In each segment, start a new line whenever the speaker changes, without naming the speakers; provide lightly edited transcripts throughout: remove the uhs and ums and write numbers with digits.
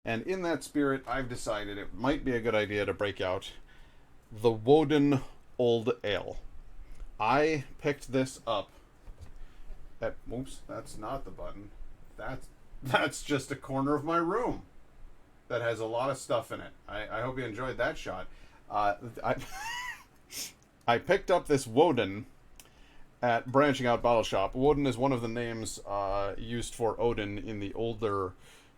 And in that spirit, I've decided it might be a good idea to break out the Woden Old Ale. I picked this up at. Oops, that's not the button. That's just a corner of my room that has a lot of stuff in it. I hope you enjoyed that shot. I I picked up this Woden at Branching Out Bottle Shop. Woden is one of the names used for Odin in the older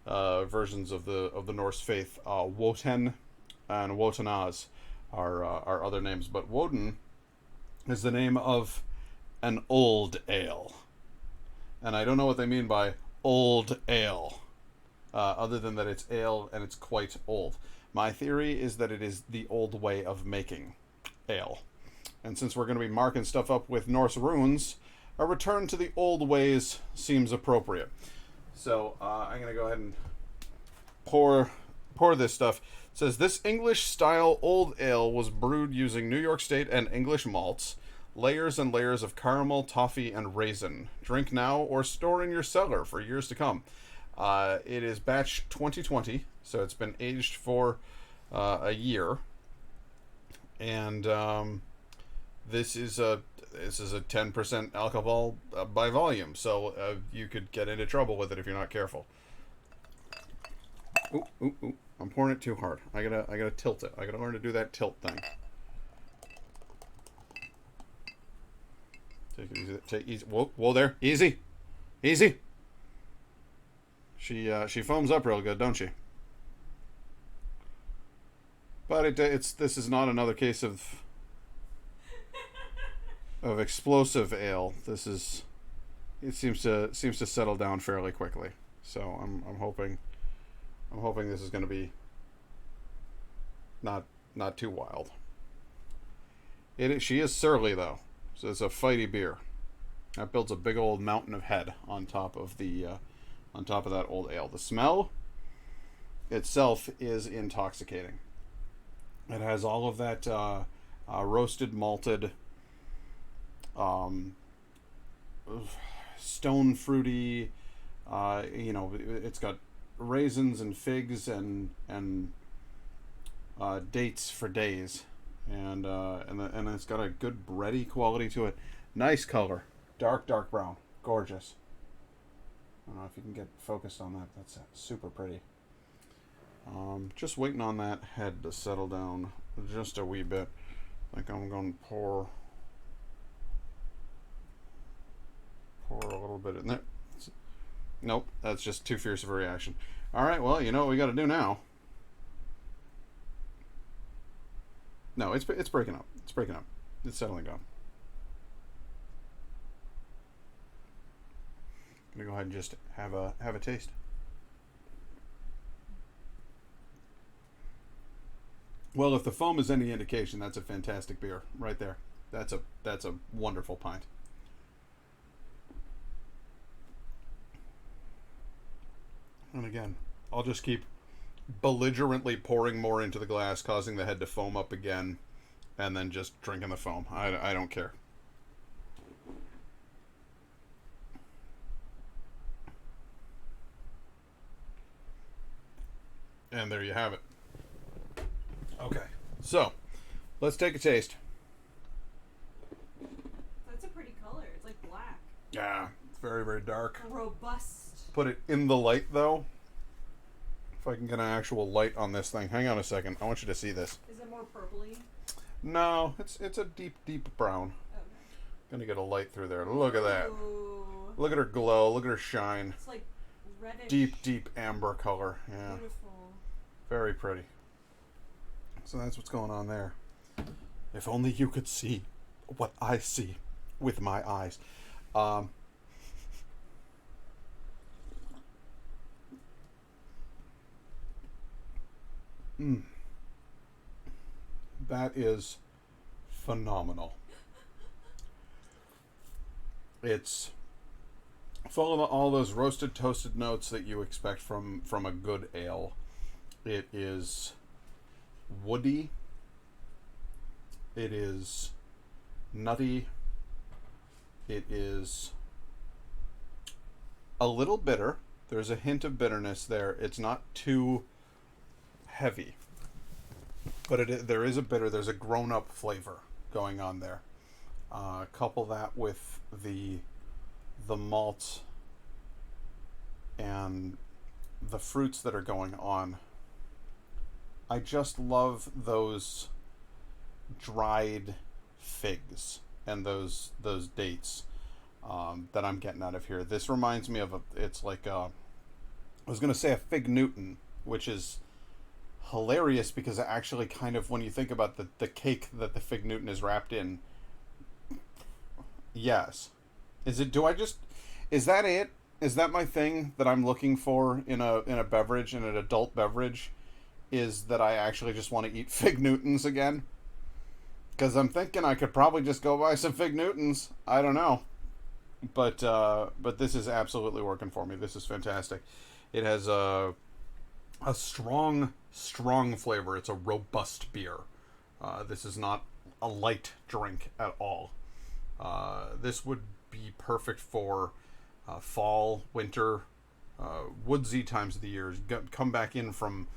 versions of the Norse faith. Woten and Wotanaz are other names, but Woden is the name of an old ale, and I don't know what they mean by old ale, other than that it's ale and it's quite old. My theory is that it is the old way of making ale. And since we're going to be marking stuff up with Norse runes, a return to the old ways seems appropriate. So I'm going to go ahead and pour this stuff. It says this English style old ale was brewed using New York State and English malts, layers and layers of caramel, toffee, and raisin. Drink now or store in your cellar for years to come. It is batch 2020, so it's been aged for a year, and this is a 10% alcohol by volume, so you could get into trouble with it if you're not careful. Ooh, ooh, ooh. I'm pouring it too hard. I gotta tilt it. I gotta learn to do that tilt thing. Take it easy. Take easy. Whoa there. Easy. Easy. She foams up real good, don't she? But this is not another case of explosive ale. It seems to settle down fairly quickly. So I'm hoping this is going to be not too wild. She is surly though, so it's a fighty beer. That builds a big old mountain of head on top of that old ale. The smell itself is intoxicating. It has all of that roasted malted, stone fruity. It's got raisins and figs and dates for days, and it's got a good bready quality to it. Nice color, dark brown, gorgeous. I don't know if you can get focused on that. That's super pretty. Just waiting on that head to settle down just a wee bit. I think I'm going to pour a little bit in there. Nope, that's just too fierce of a reaction. All right, well, you know what we got to do now. No, it's breaking up. It's breaking up. It's settling down. I'm gonna go ahead and just have a taste. Well, if the foam is any indication, that's a fantastic beer right there. That's a wonderful pint. And again, I'll just keep belligerently pouring more into the glass, causing the head to foam up again, and then just drinking the foam. I don't care. And there you have it. Okay, so let's take a taste.
That's a pretty color. It's like black.
Yeah, it's very, very dark.
Robust.
Put it in the light, though. If I can get an actual light on this thing. Hang on a second. I want you to see this.
Is it more purpley?
No, it's a deep brown.
Okay.
Gonna get a light through there. Look at that.
Ooh.
Look at her glow. Look at her shine.
It's like reddish.
Deep amber color. Yeah.
Beautiful.
Very pretty. So that's what's going on there. If only you could see what I see with my eyes. That is phenomenal. It's full of all those roasted, toasted notes that you expect from a good ale. It is woody. It is nutty. It is a little bitter. There's a hint of bitterness there. It's not too heavy. But there is a bitter. There's a grown-up flavor going on there. Couple that with the malts and the fruits that are going on. I just love those dried figs and those dates that I'm getting out of here. This reminds me of it's like I was going to say a fig Newton, which is hilarious because it actually kind of, when you think about the cake that the fig Newton is wrapped in, yes. Is that it? Is that my thing that I'm looking for in a beverage, in an adult beverage? Is that I actually just want to eat fig Newtons again? Because I'm thinking I could probably just go buy some fig Newtons. I don't know. But this is absolutely working for me. This is fantastic. It has a strong flavor. It's a robust beer. This is not a light drink at all. This would be perfect for fall, winter, woodsy times of the year. Come back in from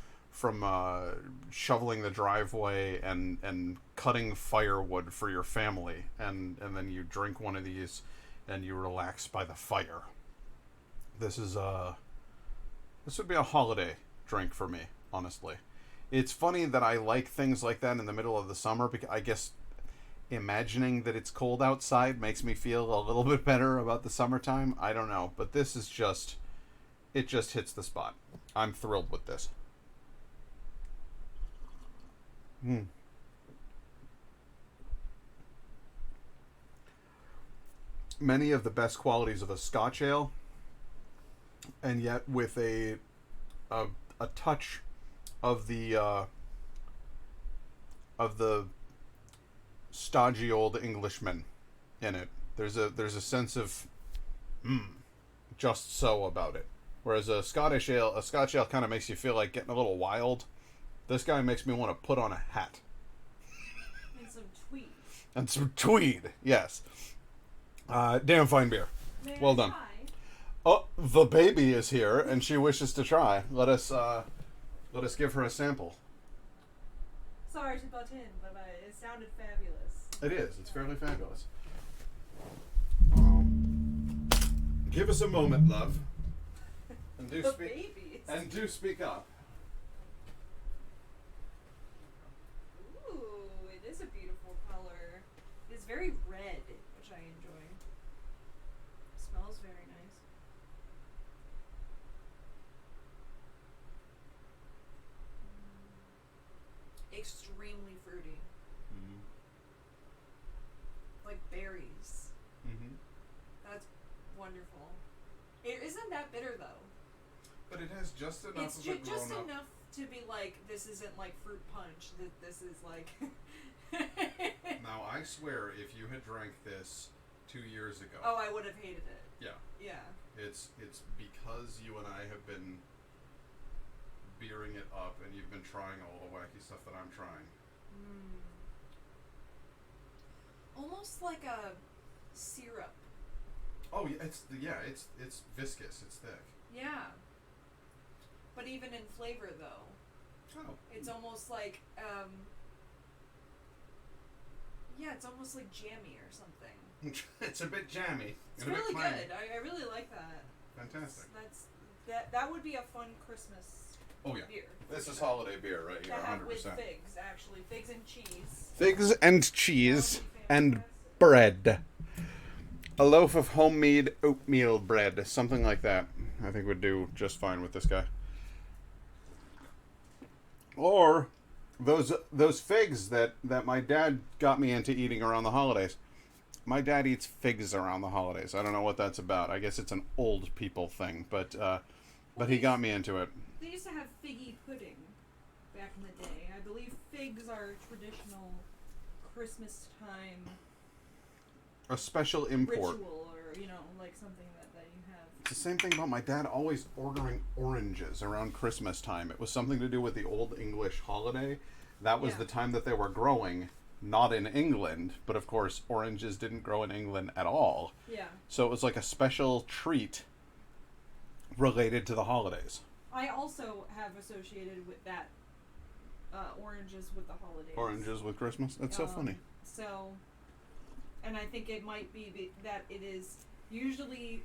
shoveling the driveway and cutting firewood for your family, and then you drink one of these and you relax by the fire. This would be a holiday drink for me, honestly. It's funny that I like things like that in the middle of the summer, because I guess imagining that it's cold outside makes me feel a little bit better about the summertime. I don't know, but this is it just hits the spot. I'm thrilled with this. Many of the best qualities of a Scotch ale, and yet with a touch of the stodgy old Englishman in it. There's a sense of just so about it. Whereas a Scotch ale kind of makes you feel like getting a little wild. This guy makes me want to put on a hat. And some tweed, yes. Damn fine beer. Well done. Oh, the baby is here, and she wishes to try. Let us give her a sample.
Sorry to butt in, but it sounded fabulous.
It is. It's fairly fabulous. Give us a moment, love. And do speak up.
Ooh, it is a beautiful color. It's very red, which I enjoy. It smells very nice. Extremely fruity.
Mm-hmm.
Like berries.
Mm-hmm.
That's wonderful. It isn't that bitter though.
But it has just enough
it's
of it
just
grown up.
enough to be like, this isn't like fruit punch. This is like.
Now I swear, if you had drank this 2 years ago.
Oh, I would have hated it.
Yeah.
Yeah.
It's because you and I have been beering it up, and you've been trying all the wacky stuff that I'm trying.
Almost like a syrup.
Oh yeah, it's viscous. It's thick.
Yeah. But even in flavor, though.
Oh.
It's almost like it's almost like jammy or something.
It's a bit jammy.
It's really good. I really like that.
Fantastic.
That would be a fun Christmas beer.
This is holiday beer right here, 100%.
With figs, actually. Figs and cheese.
Figs and cheese and bread. A loaf of homemade oatmeal bread, something like that. I think would do just fine with this guy. Or those figs that my dad got me into eating around the holidays. My dad eats figs around the holidays. I don't know what that's about. I guess it's an old people thing, but he got me into it.
They used to have figgy pudding back in the day. I believe figs are traditional Christmas time.
A special import.
Ritual, or like something that you have.
It's the same thing about my dad always ordering oranges around Christmas time. It was something to do with the Old English holiday. That was the time that they were growing, not in England, but of course oranges didn't grow in England at all.
Yeah.
So it was like a special treat related to the holidays.
I also have associated with that oranges with the holidays.
Oranges with Christmas. That's so funny.
So, and I think it might be that it is usually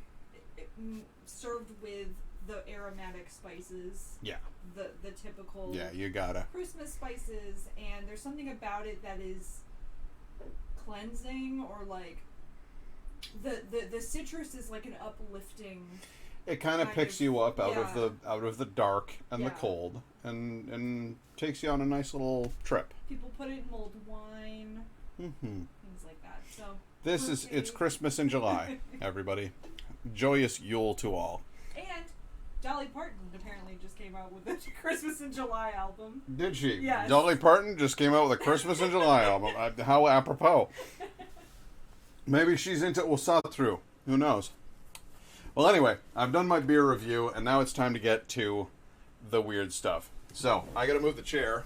served with the aromatic spices.
Yeah.
The typical.
Yeah, you gotta.
Christmas spices, and there's something about it that is cleansing, or like the citrus is like an uplifting.
It kind of picks you up out
yeah.
of the dark and the
Yeah.
cold, and takes you on a nice little trip.
People put it in mulled wine,
Mm-hmm.
things like that. So
It's Christmas in July, everybody. Joyous Yule to all.
And Dolly Parton apparently just came out with a Christmas in July album.
Did she?
Yes.
Dolly Parton just came out with a Christmas in July album. How apropos. Maybe she's into Usatru. Who knows? Well, anyway, I've done my beer review, and now it's time to get to the weird stuff. So, I gotta move the chair